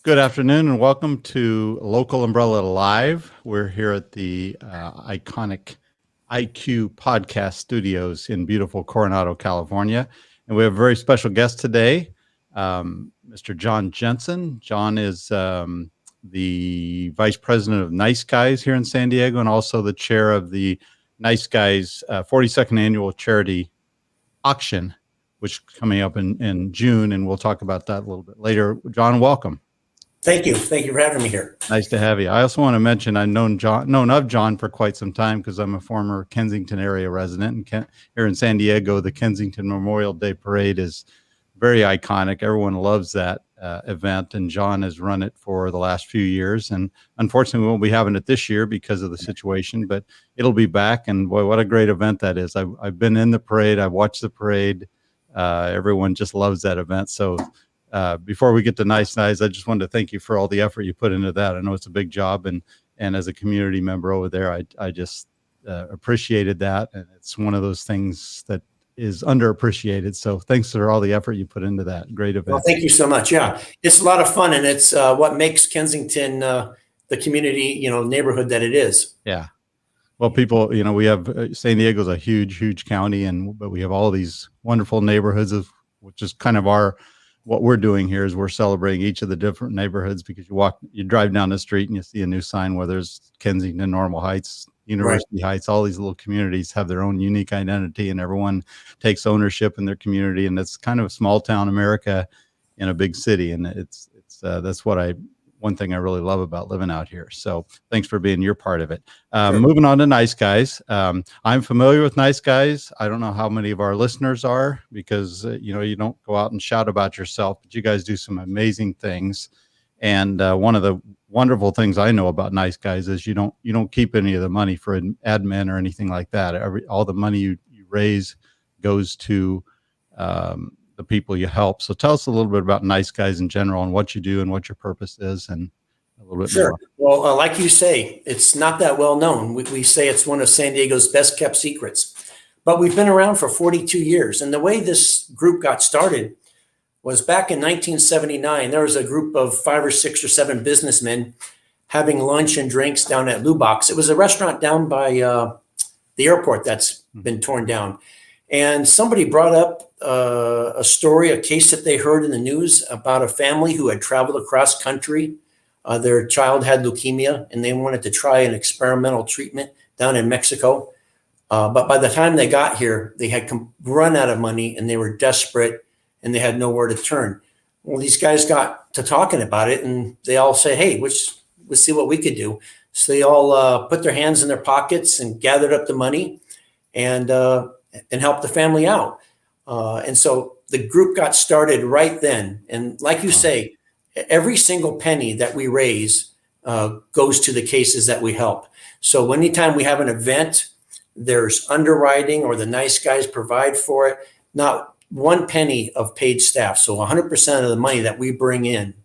Good afternoon and welcome to Local Umbrella Live. We're here at the iconic IQ podcast studios in beautiful Coronado, California. And we have a very special guest today, Mr. John Jensen. John is the vice president of Nice Guys here in San Diego and also the chair of the Nice Guys 42nd annual charity auction, which is coming up in June. And we'll talk about that a little bit later. John, welcome. Thank you. Thank you for having me here. Nice to have you. I also want to mention I've known of John for quite some time because I'm a former Kensington area resident. And here in San Diego, the Kensington Memorial Day Parade is very iconic. Everyone loves that event, and John has run it for the last few years. And unfortunately, we won't be having it this year because of the situation, but it'll be back. And boy, what a great event that is. I've been in the parade. I've watched the parade. Everyone just loves that event. So before we get to Nice Guys, I just wanted to thank you for all the effort you put into that. I know it's a big job, and as a community member over there, I just appreciated that, and it's one of those things that is underappreciated. So thanks for all the effort you put into that. Great event. Well, thank you so much. Yeah, it's a lot of fun, and it's what makes Kensington the community, neighborhood that it is. Yeah. Well, people, we have San Diego's a huge county, but we have all these wonderful neighborhoods, which is kind of what we're doing here is we're celebrating each of the different neighborhoods because you drive down the street and you see a new sign where there's Kensington, Normal Heights, University Heights. All these little communities have their own unique identity, and everyone takes ownership in their community. And it's kind of small town America in a big city, and that's one thing I really love about living out here. So thanks for being your part of it. Sure. Moving on to Nice Guys. I'm familiar with Nice Guys. I don't know how many of our listeners are because, you don't go out and shout about yourself, but you guys do some amazing things. And one of the wonderful things I know about Nice Guys is you don't keep any of the money for admin or anything like that. All the money you raise goes to the people you help. So tell us a little bit about Nice Guys in general and what you do and what your purpose is and a little bit more. Well, like you say, it's not that well known. We say it's one of San Diego's best kept secrets, but we've been around for 42 years. And the way this group got started was back in 1979. There was a group of 5 or 6 or 7 businessmen having lunch and drinks down at Lubox. It was a restaurant down by the airport that's been torn down. And somebody brought up a case that they heard in the news about a family who had traveled across country. Their child had leukemia, and they wanted to try an experimental treatment down in Mexico. But by the time they got here, they had run out of money, and they were desperate, and they had nowhere to turn. Well, these guys got to talking about it, and they all said, hey, let's see what we could do. So they all put their hands in their pockets and gathered up the money and help the family out. And so the group got started right then. And like you say, every single penny that we raise goes to the cases that we help. So anytime we have an event, there's underwriting or the Nice Guys provide for it, not one penny of paid staff. So 100% of the money that we bring in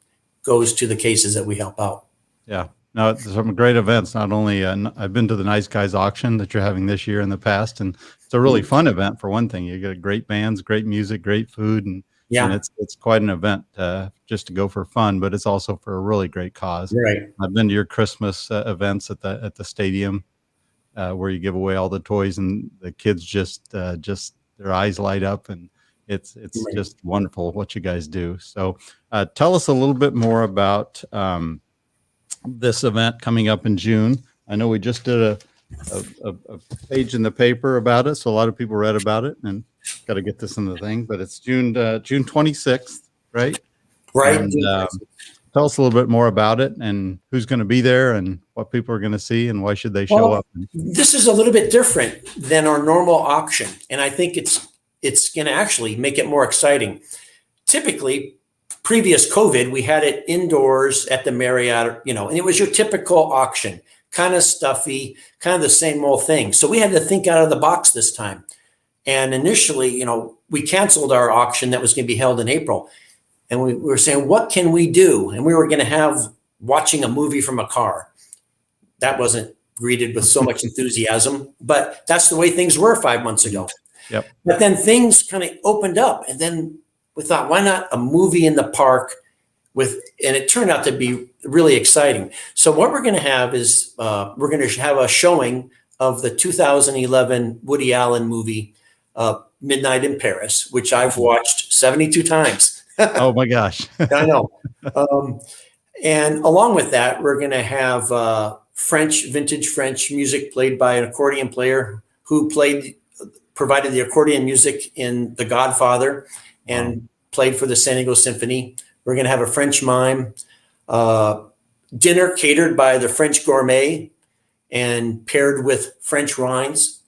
goes to the cases that we help out. Yeah. No, some great events. Not only I've been to the Nice Guys auction that you're having this year in the past, and it's a really fun event for one thing. You get great bands, great music, great food, and it's quite an event just to go for fun, but it's also for a really great cause. Right. I've been to your Christmas events at the stadium where you give away all the toys, and the kids just their eyes light up, and it's just wonderful what you guys do. So tell us a little bit more about this event coming up in June. I know we just did a page in the paper about it, so a lot of people read about it, and got to get this in the thing. But it's June 26th, right? Right. And, tell us a little bit more about it and who's going to be there and what people are going to see and why should they show up. This is a little bit different than our normal auction, and I think it's going to actually make it more exciting. Typically, previous COVID, we had it indoors at the Marriott, and it was your typical auction, kind of stuffy, kind of the same old thing. So we had to think out of the box this time. And initially, we canceled our auction that was going to be held in April. And we were saying, what can we do? And we were going to have watching a movie from a car. That wasn't greeted with so much enthusiasm, but that's the way things were 5 months ago. Yep. But then things kind of opened up, and then we thought, why not a movie in the park and it turned out to be really exciting. So what we're going to have is we're going to have a showing of the 2011 Woody Allen movie, Midnight in Paris, which I've watched 72 times. Oh my gosh. I know. And along with that, we're going to have vintage French music played by an accordion player who provided the accordion music in The Godfather and played for the San Diego Symphony. We're going to have a French mime, dinner catered by the French gourmet and paired with French wines.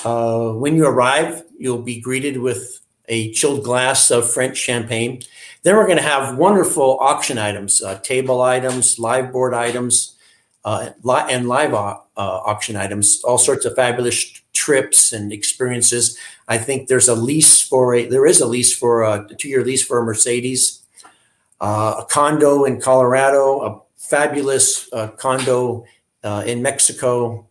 When you arrive, you'll be greeted with a chilled glass of French champagne. Then we're going to have wonderful auction items, table items, live board items, and live auction items, all sorts of fabulous trips and experiences. I think there is a lease for a 2-year lease for a Mercedes, a condo in Colorado, a fabulous condo in Mexico,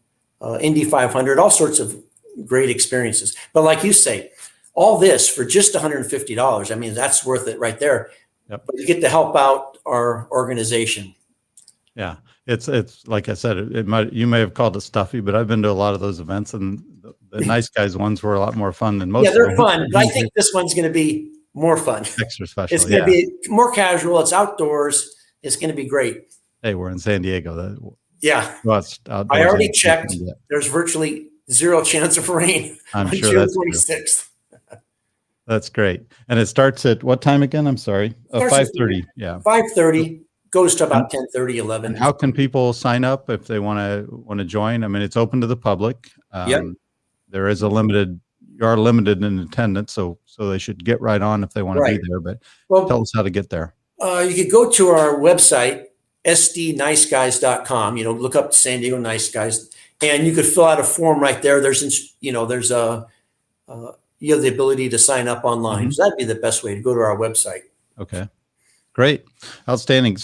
Indy 500, all sorts of great experiences. But like you say, all this for just $150. I mean, that's worth it right there. Yep. But you get to help out our organization. Yeah, it's like I said, you may have called it stuffy, but I've been to a lot of those events, and the nice guys ones were a lot more fun than most. Yeah, they're fun, but I think this one's going to be more fun. Extra special. It's going to be more casual. It's outdoors. It's going to be great. Hey, we're in San Diego. Yeah, I already checked. There's virtually zero chance of rain. I'm sure June that's 26th. That's great. And it starts at what time again? I'm sorry. 5:30. Yeah. 5:30 goes to about 10:30, 11. And how can people sign up if they want to join? I mean, it's open to the public. Yep. There is you are limited in attendance, so they should get right on if they want to be there. But tell us how to get there. You could go to our website, sdniceguys.com, look up San Diego Nice Guys, and you could fill out a form right there. You have the ability to sign up online. Mm-hmm. So that'd be the best way to go to our website. Okay. Great. Outstanding.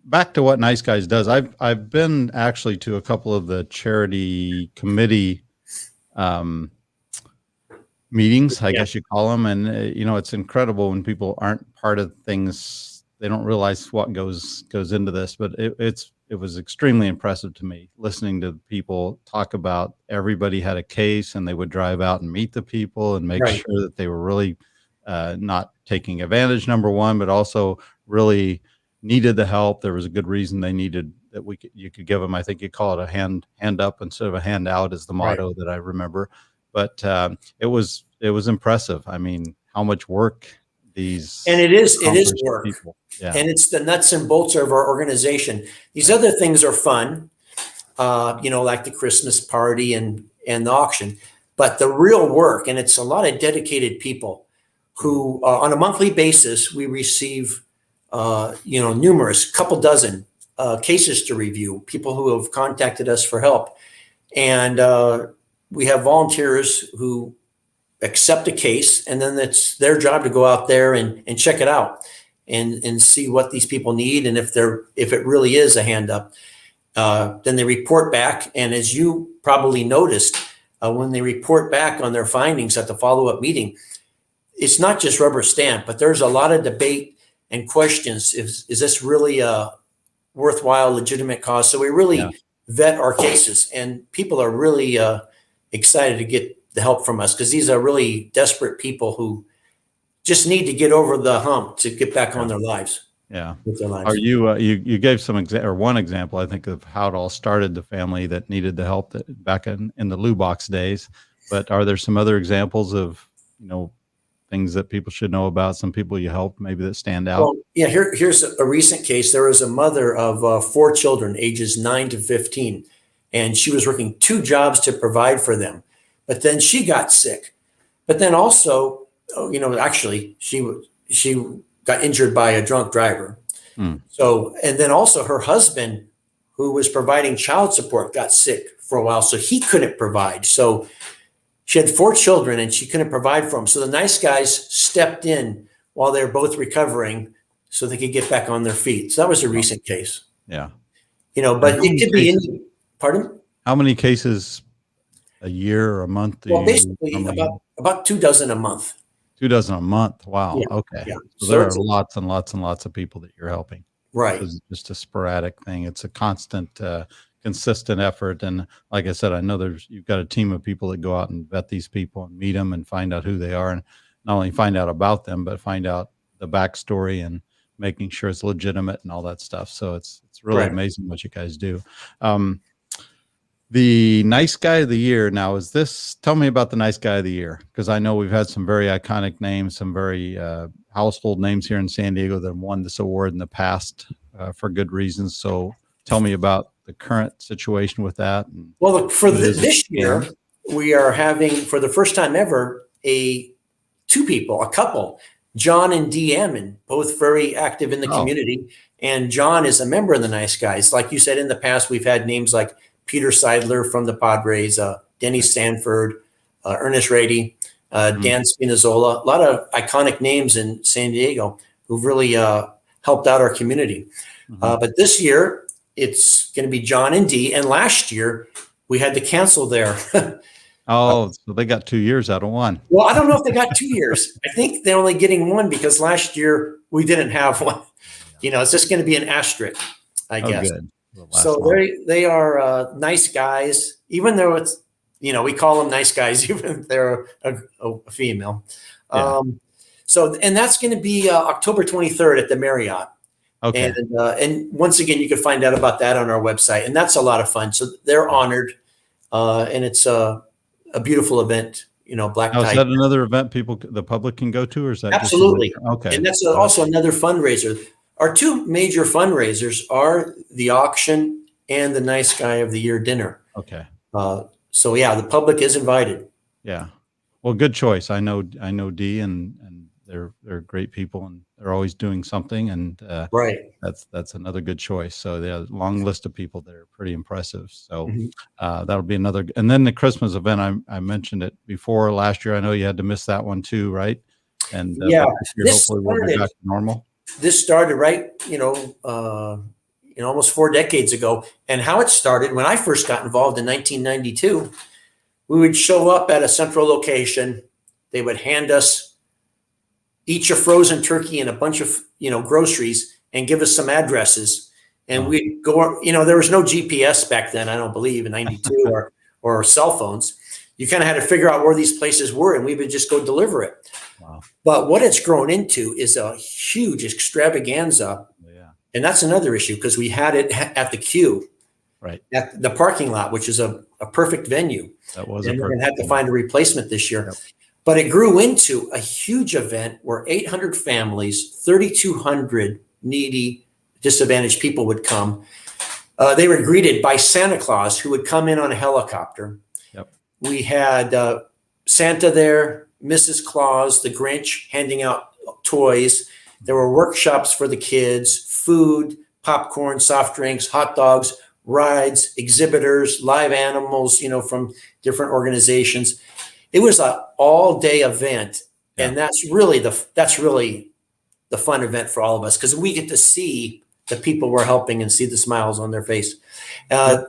Back to what Nice Guys does. I've been actually to a couple of the charity committee meetings, I guess you call them. And, it's incredible when people aren't part of things. They don't realize what goes into this, but it was extremely impressive to me listening to people talk about everybody had a case, and they would drive out and meet the people and make sure that they were really not taking advantage, number one, but also really needed the help. There was a good reason they needed that you could give them. I think you call it a hand up instead of a handout is the motto that I remember. But it was impressive. I mean, how much work it is work. Yeah. And it's the nuts and bolts of our organization. These other things are fun, like the Christmas party and the auction, but the real work, and it's a lot of dedicated people who on a monthly basis, we receive, numerous, couple dozen cases to review, people who have contacted us for help. And we have volunteers who accept a case, and then it's their job to go out there and check it out and see what these people need. And if it really is a hand up, then they report back. And as you probably noticed, when they report back on their findings at the follow-up meeting, it's not just rubber stamp, but there's a lot of debate and questions. Is this really a worthwhile, legitimate cause? So we really vet our cases, and people are really excited to get the help from us, because these are really desperate people who just need to get over the hump to get back on their lives. Yeah. With their lives. Are you gave one example, I think, of how it all started, the family that needed the help back in the Lou Box days. But are there some other examples of, things that people should know about, some people you help maybe that stand out? Well, yeah, here's a recent case. There was a mother of 4 children, ages 9 to 15, and she was working 2 jobs to provide for them. But then she got sick. But then also, actually, she got injured by a drunk driver. So, and then also her husband, who was providing child support, got sick for a while, so he couldn't provide. So she had 4 children and she couldn't provide for them. So the Nice Guys stepped in while they were both recovering so they could get back on their feet. So that was a recent case. Yeah. But it could be any, pardon? How many cases a year or a month? Well, basically about 2 dozen a month. 2 dozen a month. Wow. Yeah, Okay. yeah. So So there are it's lots and lots and lots of people that you're helping. right, This is just a sporadic thing. It's a constant, consistent effort. And like I said, I know you've got a team of people that go out and vet these people and meet them and find out who they are, and not only find out about them, but find out the backstory and making sure it's legitimate and all that stuff. So it's really correct. amazing what you guys do. Um, the nice guy of the year. Now, tell me about the nice guy of the year, because I know we've had some very iconic names, some very household names here in San Diego that have won this award in the past for good reasons. So tell me about the current situation with that. And Well, look, for who it is this again. year, we are having, for the first time ever, a couple, John and Dee Ammon, both very active in the Oh, community. And John is a member of the Nice Guys. Like you said, in the past, we've had names like Peter Seidler from the Padres, Denny Stanford, Ernest Rady, Dan Spinazzola, a lot of iconic names in San Diego who've really helped out our community. But this year, it's going to be John and Dee. And last year, we had to cancel their. oh, so they got 2 years out of one. Well, I don't know if they got 2 years. I think they're only getting one because last year we didn't have one. It's just going to be an asterisk, I Oh, guess. good. So they are nice guys, even though it's, we call them nice guys, even if they're a female. Yeah. And that's going to be October 23rd at the Marriott. Okay. And once again, you can find out about that on our website, and that's a lot of fun. So they're honored, and it's a beautiful event. Black Now, is tie. that another event the public can go to, or is that Absolutely. Just okay? And that's also another fundraiser. Our two major fundraisers are the auction and the Nice Guy of the Year dinner. Okay. So yeah, the public is invited. Yeah. Well, good choice. I know Dee, and they're great people, and they're always doing something, and Right. that's another good choice. So they have a long list of people that are pretty impressive. So Mhm. that'll be another. And then the Christmas event, I mentioned it before last year. I know you had to miss that one too, right? And Yeah, but this year, this hopefully we'll be back to normal. This started right, almost 4 decades ago. And how it started, when I first got involved in 1992, we would show up at a central location. They would hand us each a frozen turkey and a bunch of, groceries, and give us some addresses. And we'd go, there was no GPS back then, I don't believe, in 92 or cell phones. You kind of had to figure out where these places were, and we would just go deliver it. Wow. But what it's grown into is a huge extravaganza. Yeah. And that's another issue, because we had it at the queue, Right. at the parking lot, which is a perfect venue. That was And a we're perfect going to have to venue. find a replacement this year. Yep. But it grew into a huge event where 800 families, 3,200 needy, disadvantaged people would come. They were greeted by Santa Claus, who would come in on a helicopter. Yep. We had Santa there, Mrs. Claus, the Grinch, handing out toys. There were workshops for the kids, food, popcorn, soft drinks, hot dogs, rides, exhibitors, live animals, from different organizations. It was an all-day event, and that's really the fun event for all of us, because we get to see the people we're helping and see the smiles on their face.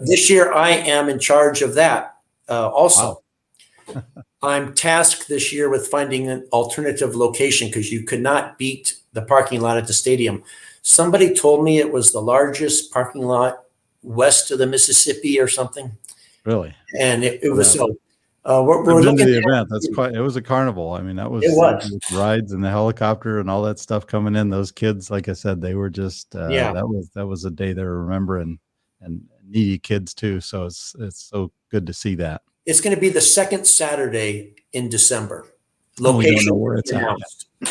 This year, I am in charge of that also. Wow. I'm tasked this year with finding an alternative location, because you could not beat the parking lot at the stadium. Somebody told me it was the largest parking lot west of the Mississippi or something. Really? And it was so. We're looking at the event. It was a carnival. I mean, it was rides and the helicopter and all that stuff coming in. Those kids, like I said, they were just that was a day they remember, and needy kids too. So it's so good to see that. It's going to be the second Saturday in December. Location, we don't know where it's at.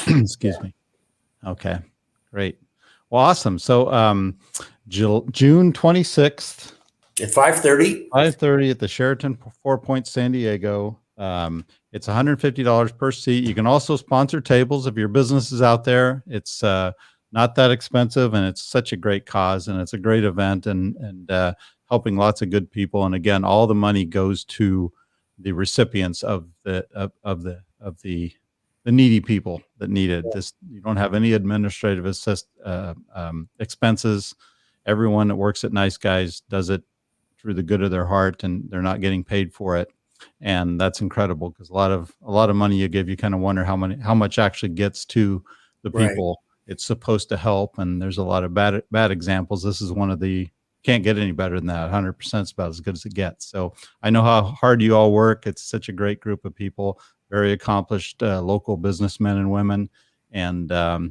Excuse me. Okay, great. Well, awesome. So June 26th. At 5:30. 5:30 at the Sheraton 4 Points, San Diego. It's $150 per seat. You can also sponsor tables if your business is out there. It's not that expensive, and it's such a great cause, and it's a great event, and helping lots of good people. And again, all the money goes to the recipients of the needy people that need it. You don't have any administrative expenses. Everyone that works at Nice Guys does it through the good of their heart, and they're not getting paid for it. And that's incredible, because a lot of money you give, you kind of wonder how much actually gets to the Right. people it's supposed to help. And there's a lot of bad examples. This is one of the, can't get any better than that. 100% is about as good as it gets. So I know how hard you all work. It's such a great group of people, very accomplished local businessmen and women. And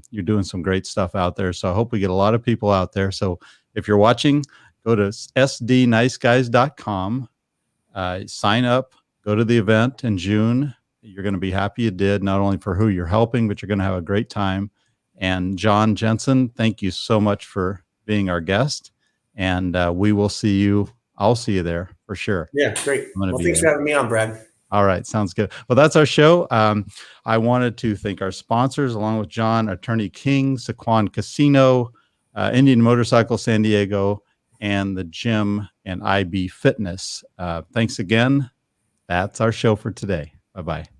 you're doing some great stuff out there. So I hope we get a lot of people out there. So if you're watching, go to sdniceguys.com, sign up, go to the event in June. You're going to be happy you did, not only for who you're helping, but you're going to have a great time. And John Jensen, thank you so much for being our guest. And we will see you. I'll see you there for sure. Yeah, great. Well, thanks there. for having me on, Brad. All right. Sounds good. Well, that's our show. I wanted to thank our sponsors, along with John, Attorney King, Saquon Casino, Indian Motorcycle San Diego, and the gym and IB Fitness. Thanks again. That's our show for today. Bye-bye.